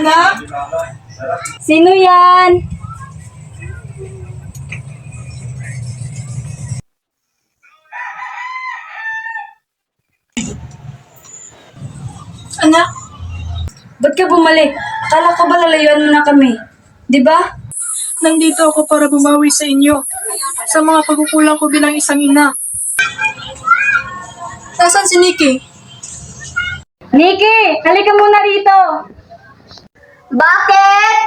Anak? Sino yan? Anak? Ba't ka bumalik? Akala ko ba lalayuan mo na kami? Di ba? Nandito ako para bumawi sa inyo. Sa mga pagkukulang ko bilang isang ina. Nasaan si Nikki? Nikki! Halika muna rito! Bakit?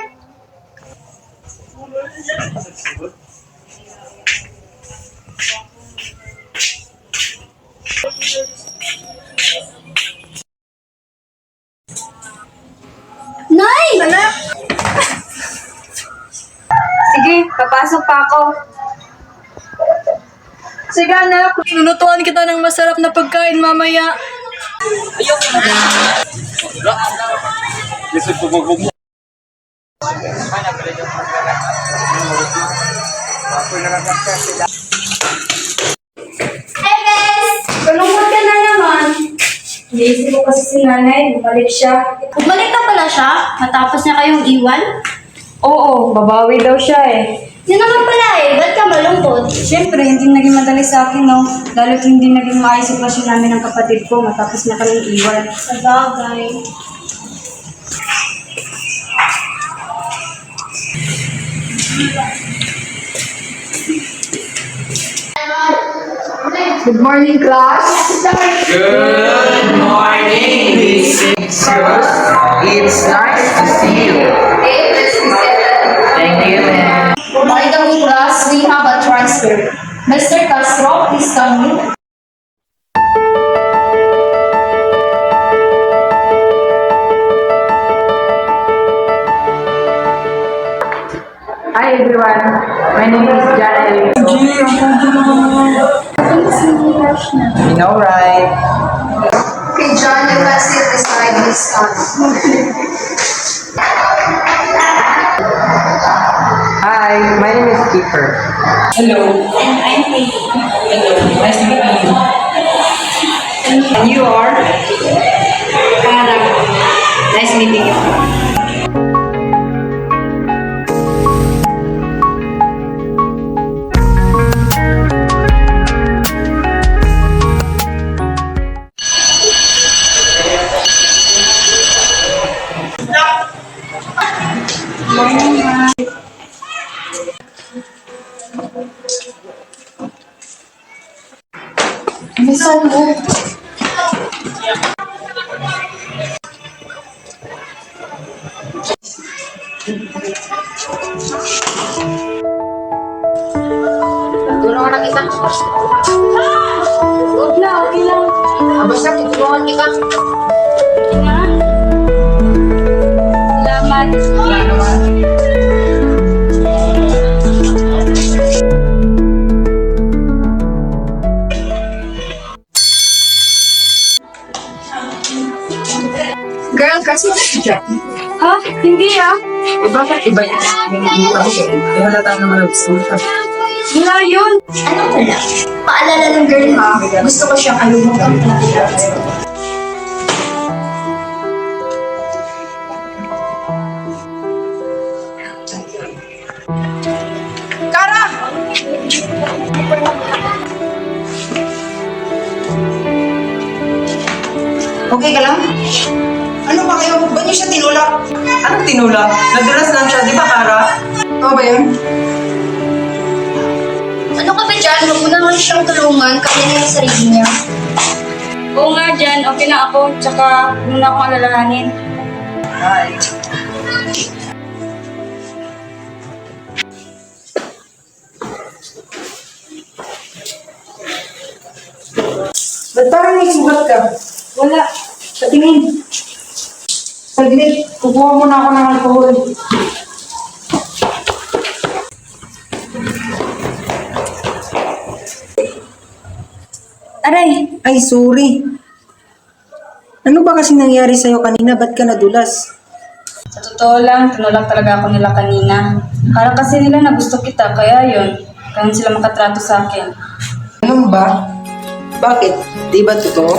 Nay! Anak? Sige, papasok pa ako. Sige anak, lunutuan kita ng masarap na pagkain mamaya. Hey guys! Kalungkot ka na naman. Iniisip ko kasi si nanay, bumalik siya. Bumalik na pala siya matapos niya kayong iwan? Oo, babawi daw siya eh. Yun naman pala eh, ba't ka malungkot? Siyempre, hindi naging madali sa akin, no? Lalo't hindi naging maayos yung sitwasyon namin ng kapatid ko matapos na kami iwan. Sa bagay. Good morning, class. Good morning, Mrs. It's nice to see you. Thank you, ma'am. By the way, class, we have a transfer. Mr. Castro, please come in. Hi everyone, my name is Jana Eliso. You know, right? Okay, John, you can sit beside his son. Hi, my name is Kiefer. Hello. And I'm Haley. Hello, nice to meet you. And you are? Kara. Nice meeting you. Bisan mo. Tulungan na kita. Huwag na, okay lang. Basta tutulungan kita. Salamat. Girl, kasi si Jackie. Ha? Hindi ah. Bakit iba yan? Hindi pa siya. Di halata naman nag-school ka. Wala yun. Ano pala? Paalala ng girl ha, gusto ko siyang alumang Kara! Okay ka lang? Ano ba kayo? Ba't niyo siya tinulak? Anong tinulak? Nadulas lang siya, di ba, Kara? Oo ba yun? Ano ka ba dyan? Huwag mo naman siyang tulungan, kaya na yung sarili niya. Oo nga dyan, okay na ako. Tsaka, muna akong alalahanin. Hi. Ba't parang may sugat ka? Wala. Patingin. Saglit, kukuha muna ako ng alcohol. Aray, Ay, sorry. Ano ba kasi nangyari sa'yo kanina? Ba't ka nadulas? sa totoo lang, tinulak talaga ako nila kanina. Para kasi nila na gusto kita, kaya yun. Kaya sila makatrato sa akin. Ano ba? Bakit? Di ba totoo?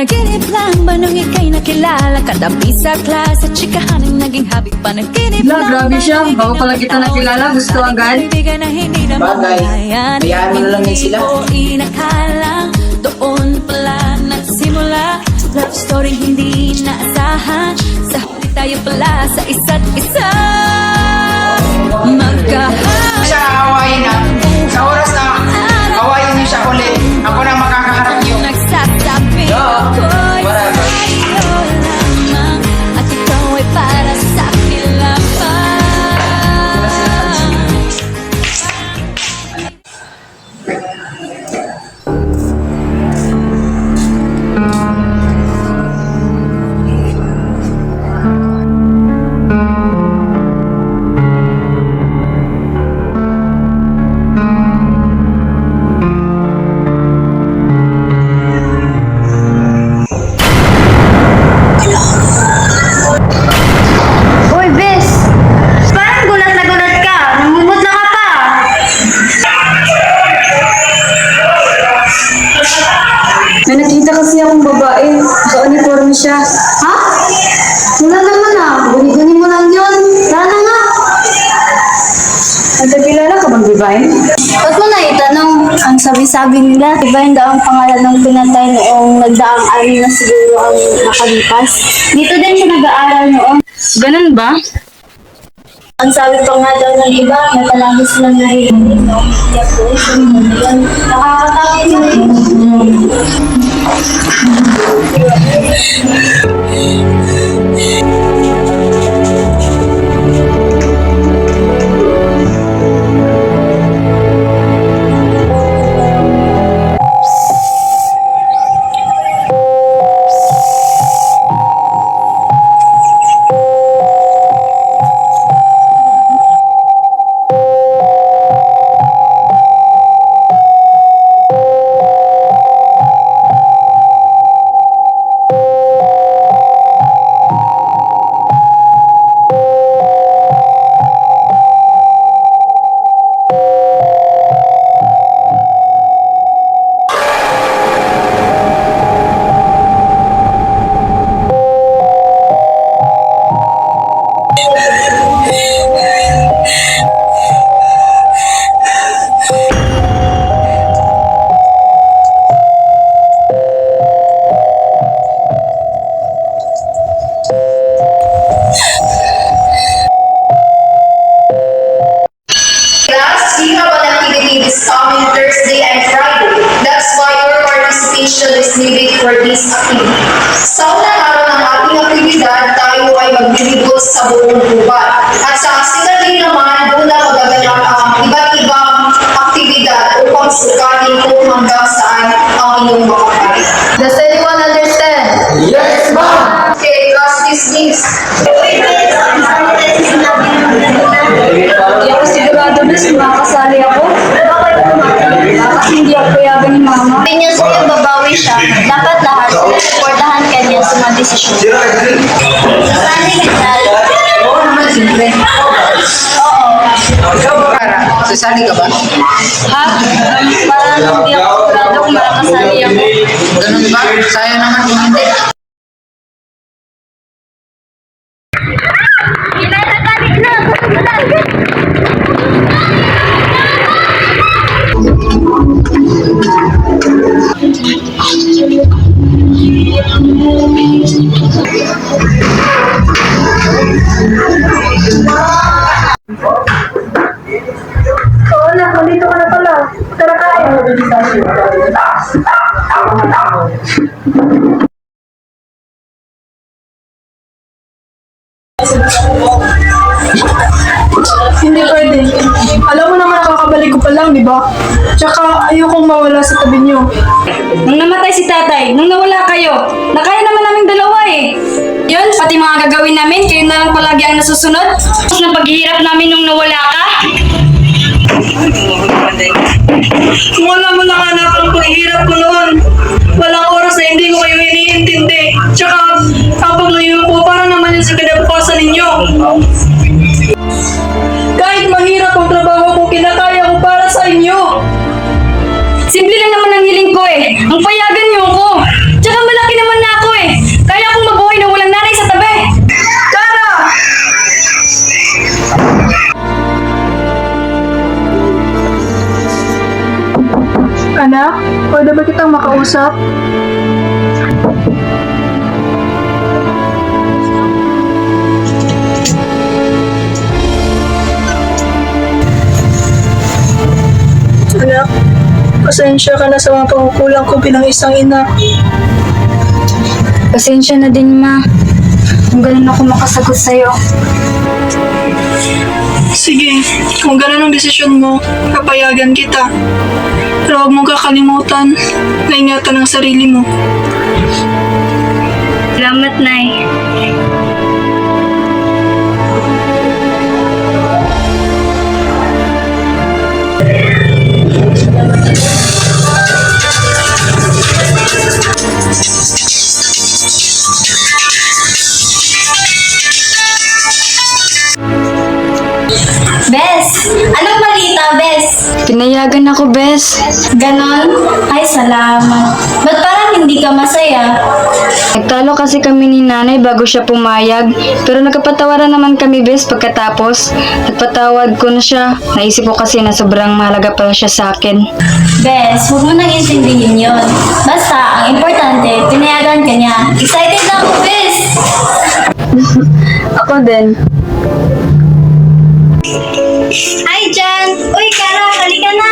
Panaginip lang ba nung ika'y nakilala? Katabi sa klase, chikahan ang naging habit. Panaginip La, grabe siya. Bago pala kita nakilala, gusto agad. Bagay. Hayaan mo na lang yan sila. Inakala, doon pala nagsimula. Love story hindi naasahan. Sa huli tayo pala sa isa't isa. Magkahal. Siya, awayin na. Sa oras na, awayin niyo siya ulit. Ako na makakaharap niyo. Nagsasabi ako'y whatever. sa'yo lamang. At ikaw ay para sa akin lamang. Uy, Bes! Parang gulat na gulat ka. Namumutla ka pa. May nakita kasi akong babae. Naka-uniform siya. Ha? Wala naman ah. Guni-guni mo lang yun. Sana nga. Nagkakilala ka bang Divine? Ba't mo naitanong? Ang sabi-sabi nila, diba yung daang pangalan ng pinatay noong nagdaang araw na siguro ang nakalipas? Dito din siya nag-aaral noon. Ganun ba? Ang sabi pa nga daw ng iba, may palagi silang narinig noong iyak ko. Yan, nakakatakot na rin. Class, we have an activity this coming Thursday and Friday. That's why your participation is needed for this activity. Sa unang araw ng ating aktibidad, tayo ay maglilibot sa buong gubat. At sa second day naman, doon na magaganap ang iba't ibang aktibidad upang sukatin kung hanggang saan ang inyong makakaya. Does anyone understand? Yes, ma'am! Okay, class dismissed. Hindi ako sigurado na makakasali ako. Bakit naman? Kasi hindi ako payagan ni Mama. Opinion sa'yo, babawi siya. Dapat lahat, supportahan ka niya sa mga desisyon. Sasali ka dahil. Oo naman, siyempre. Sasali ka ba? Ha? Parang hindi ako sigurado kung makakasali ako. Ganun ba? Sayang naman kung hindi. Oo na, nandito ka na pala. Tara kain. Hindi pwede. Alam mo naman nakakabalik ko pa lang, di ba? Tsaka ayokong mawala sa tabi niyo. Nung namatay si tatay, nung nawala kayo, nakaya naman naming dalawa eh. Yun, pati mga gagawin namin, kayo na lang palagi ang nasusunod. Tapos ng paghihirap namin nung nawala ka. Kung alam mo na anak ang paghihirap ko noon, walang oras na hindi ko kayo iniintindi. Tsaka, ang paglayo ko, para naman yun sa kinabukasan ninyo. Kahit mahirap ang trabaho ko, kinakaya ko para sa inyo. Simple lang naman ang hiling ko eh. Ang payagan niyo ko. Tsaka malaki naman makausap? Anak, pasensya ka na sa mga pangkukulang ko bilang isang ina. Pasensya na din, ma. Kung ganun ako makasagot sa'yo. Sige, kung ganun ang desisyon mo, papayagan kita. Pero huwag mong kakalimutan na ingatan ang sarili mo. Salamat, Nay. Bes, anong balita, Bes? Pinayagan ako, Bes. Ganon? Ay, salamat. Ba't parang hindi ka masaya? Nagtalo kasi kami ni nanay bago siya pumayag. Pero nagkapatawaran naman kami, Bes, pagkatapos. Nagpatawad ko na siya. Naisip ko kasi na sobrang mahalaga pala siya sa akin. Bes, huwag mo nang intindihin yun. Basta, ang importante, pinayagan ka niya. Excited na ako, Bes! Ako din. Hi, Jan! Uy, Kara, halika na!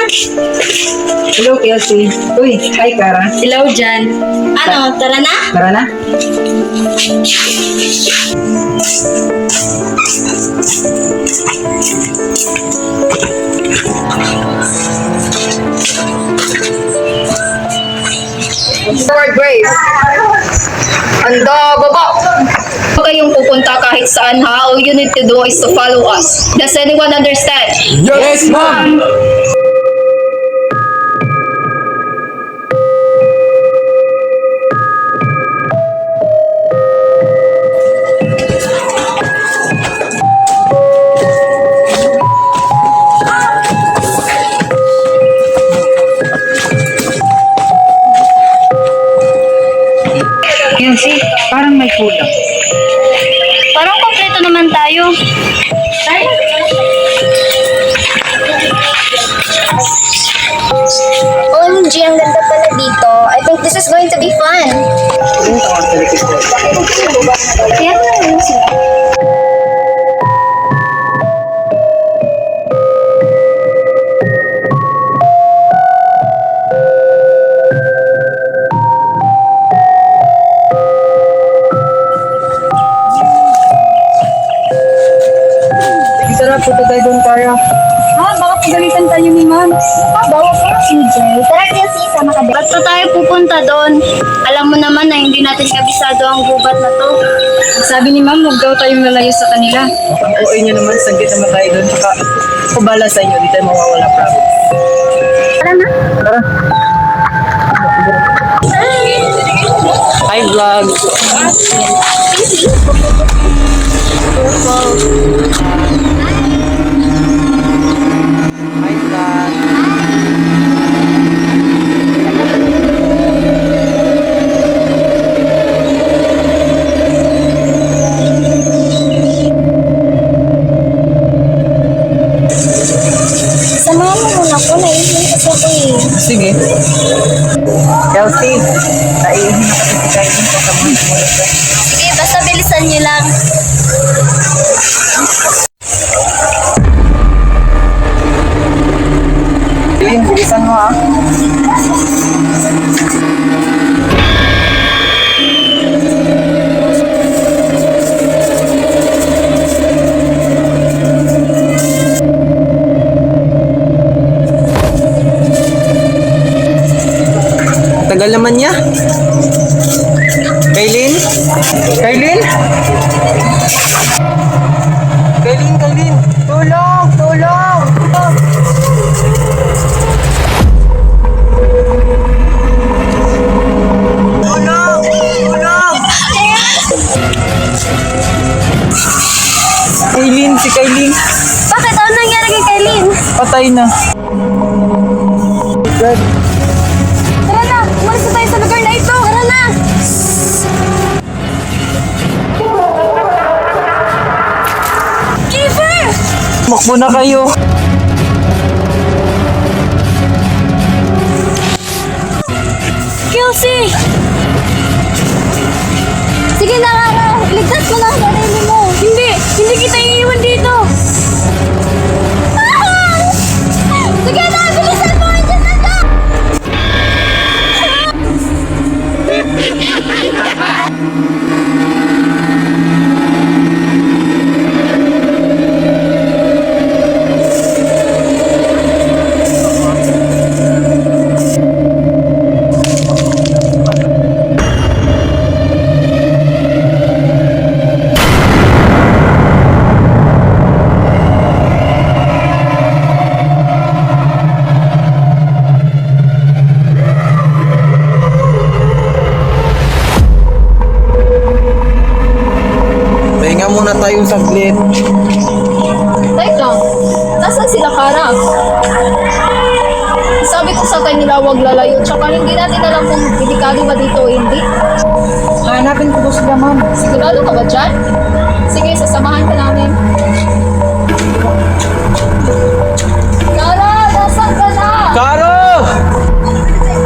Hello, Kelsey. Uy, hi, Kara. Hello, Jan. Ano, tara na? Tara na. Forward, Grace. Anda, baba! Huwag kayong pupunta kahit saan ha. All you need to do is to follow us. Does anyone understand? Yes, ma'am! Kelsey, parang may kulang. Parang kompleto naman tayo. OMG, ang ganda pala dito. I think this is going to be fun. Kaya mo naman sila. Tara, punta tayo doon, Kara. Baka pagalitan tayo ni Ma'am. Bawa ka, CJ. Tara, Kelsey, sama ka din. Ba't pa tayo pupunta doon? Alam mo naman na hindi natin kabisado ang gubat na to. Sabi ni Ma'am, huwag daw tayong lalayo sa kanila. Ang OA nyo naman, saglit naman tayo doon. Tsaka, kubala sa inyo, di tayo mawawala, promise. Tara na. Tara. Hi, vlog. Hi, vlog. Samahan mo muna ako. Naiihin kasi ako eh. Sige. Kelsey, naiihin na kasi si Kylie sa kamay mo. Sige, basta bilisan niyo lang. Kylie, bilisan mo ha. Tagal naman niya. Kailin? Kailin? Kailin, Kailin! Tulong! Tulong! Tulong! Tulong! Kailin, si Kailin. Bakit? Ano nangyari kay Kailin? Patay na. God. Tara na! Umalis na tayo sa lugar na ito! Tara na! Kiefer! Makbo na kayo. Josie! Sige na, Kara. Ligtas mo na ang sarili mo. Hindi! Hindi kita iiwan dito! Ah! Sige na! Bilisan mo! Andiyan na siya! Pahinga muna tayo saglit. Teka, nasan sila, Kara? Sabi ko sa kanila huwag lalayo, tsaka hindi natin alam kung delikado ba dito o hindi. Hanapin ko po sila, ma'am. Sigurado ka ba dyan? Sige, sasamahan ka namin. Kara, nasan ka na? Karo!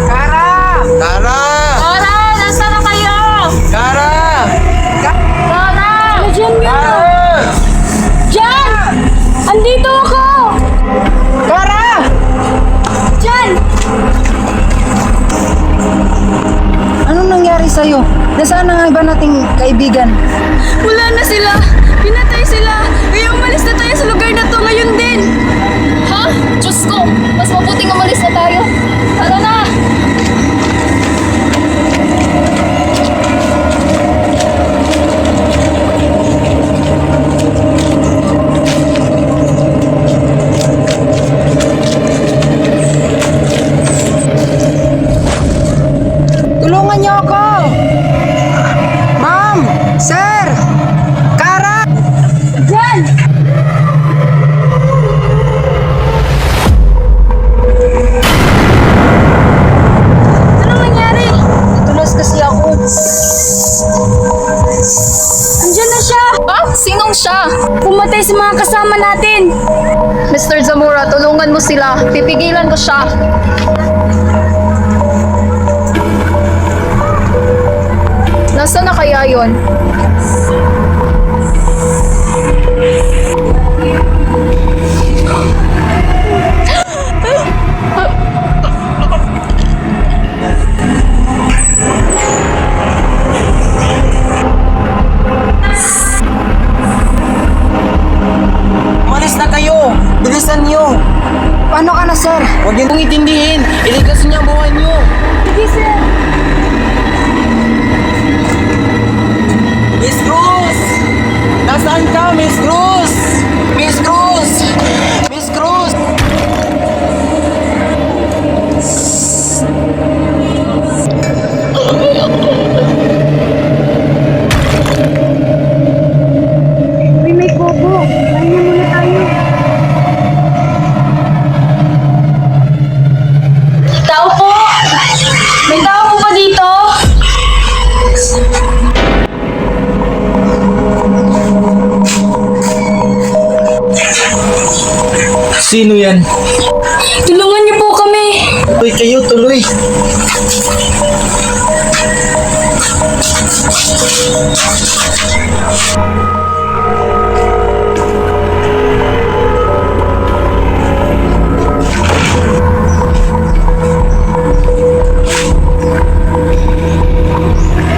Kara! Kara! Kara, nasan na kayo? Kara! Kara! Diyan yun! Diyan! Andito ako! Kara! Diyan! Anong nangyari sa'yo? Nasaan ang iba nating kaibigan? Wala na sila! Pinatay sila! Kaya umalis na tayo sa lugar na to ngayon din! Ha? Diyos ko, mas mabuting umalis na tayo. Tara na! Tulungan niyo ako! Ma'am! Sir! Kara! Diyan! Anong nangyari? Tulos kasi ako. Andiyan na siya! Ah, sinong siya? Pumatay sa mga kasama natin! Mr. Zamora, tulungan mo sila. Pipigilan ko siya. Nasaan na kaya yon? Umalis na kayo! Bilisan niyo! Paano ka na, sir? Huwag niyo pong itindihin! Iligtas niyo ang buhay niyo! Sige, sir! Miss Cruz! Nasaan ka, Miss Cruz? Miss Cruz! Miss Cruz! Uy, may bobo! Kaya muna tayo! Tao po! May tao po ba dito? Sino yan? Tulungan niyo po kami! Tuloy kayo, tuloy!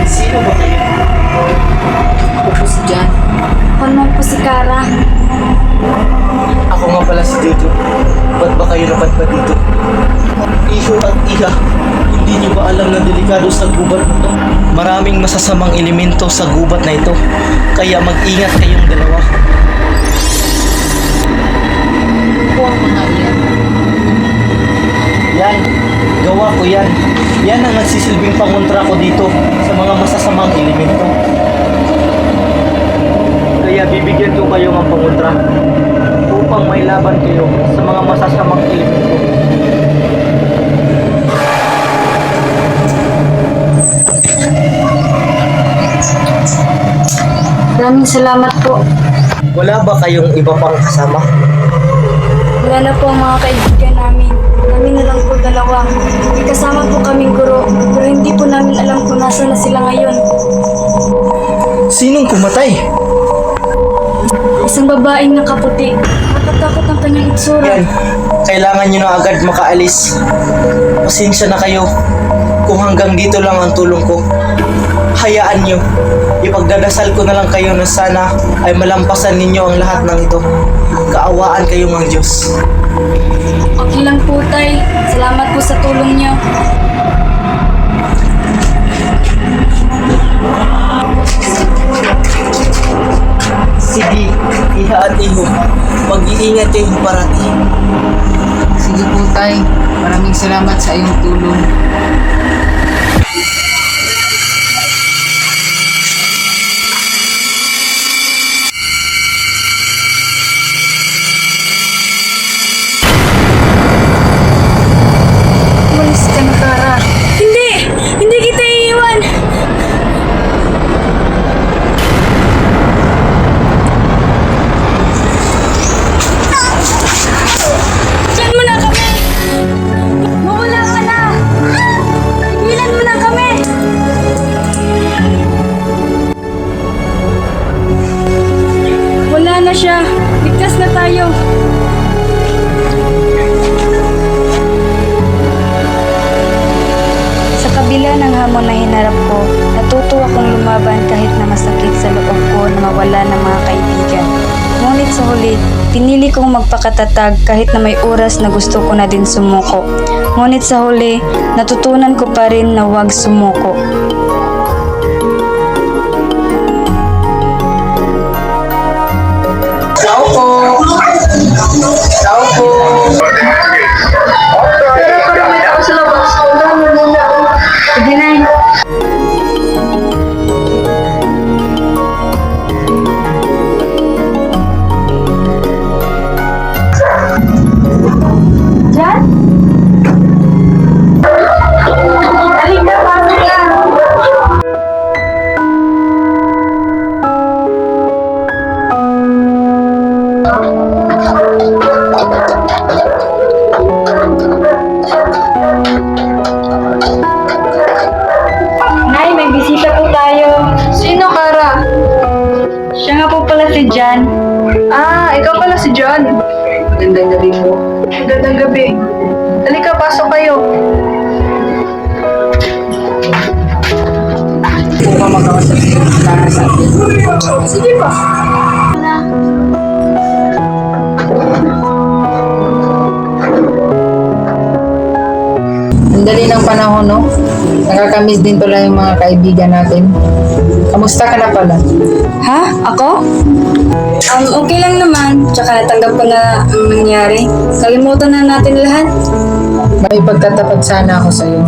Sino ba kayo? Tapos dyan. Ano po si Kara? Ako nga pala si Jojo. Ba't ba kayo napadpad dito? Iho at iha, hindi niyo ba alam na delikado sa gubat na to? Maraming masasamang elemento sa gubat na ito. Kaya mag-ingat kayong dalawa. Huwag mo na iyan. Yan, gawa ko yan. Yan ang nagsisilbing pangontra ko dito sa mga masasamang elemento. Kaya bibigyan ko kayo ng pangontra upang may laban kayo sa mga masasamang elemento. Maraming salamat po. Wala ba kayong iba pang kasama? Wala na po ang mga kaibigan namin. Kami na lang po dalawa. May kasama po kaming guro, pero hindi po Nasa na sila ngayon? Sinong pumatay? Isang babaeng nakaputi. Nakatakot ang kanyang itsura. Yan, kailangan nyo na agad makaalis. Pasensya na kayo kung hanggang dito lang ang tulong ko. Hayaan nyo, ipagdadasal ko na lang kayo na sana ay malampasan ninyo ang lahat ng ito. Kaawaan kayo ng Diyos. Okay lang po, Tay. Salamat po sa tulong niyo. Sige, iha at iho, mag-iingat kayong parati. Sige po, Tay. Maraming salamat sa iyong tulong. Umalis ka na, Kara. Hindi! Hindi kita iiwan! Ilan mo na kami! Mawala ka na! Ilan mo na kami! Wala na siya. Ligtas na tayo. Sa kabila ng hamon na hinarap ko, natuto akong lumaban kahit na masakit sa loob ko na mawala ng mga kaibigan. Ngunit sa huli, pinili kong magpakatatag kahit na may oras na gusto ko na din sumuko. Ngunit sa huli, natutunan ko pa rin na huwag sumuko. Tao po! Tao po! Sige na. Jan? Halika, pasok ka. Nay, may bisita po tayo. Sino, Kara? Siya nga po pala si Jan. Ah, ikaw pala si John. Magandang gabi po. Magandang gabi. Halika, pasok kayo. Po ka magkakasap para sa atin. Sige pa. Ang dali ng panahon, no? Nakakamiss din pala yung mga kaibigan natin. Kamusta ka na pala? Ha? Ako? Okay lang naman. Tsaka natanggap ko na ang nangyari. Kalimutan na natin lahat. May pagtatapat sana ako sa'yo.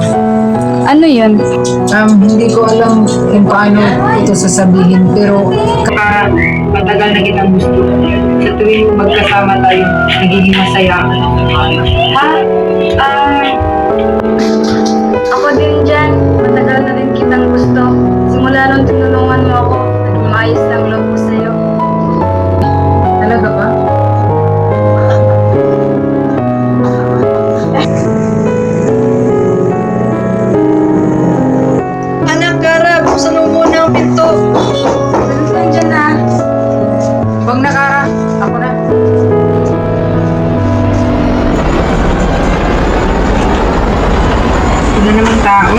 Ano yun? Hindi ko alam kung paano ito sasabihin, pero matagal na kitang gusto. Sa tuwing magkasama tayo, nagiging masaya. Ako din dyan. Matagal na din kitang gusto. Simula nung tinulungan mo ako, naging maayos lang loob ko sa'yo. Talaga ba? Anak, Kara, buksan mo muna ang pinto. Alis lang dyan ha. Huwag na, Kara. Ako na. Ito naman tao.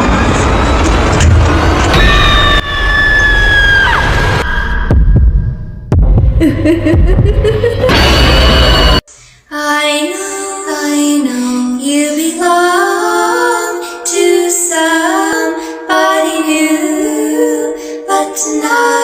I know you belong to somebody new, but tonight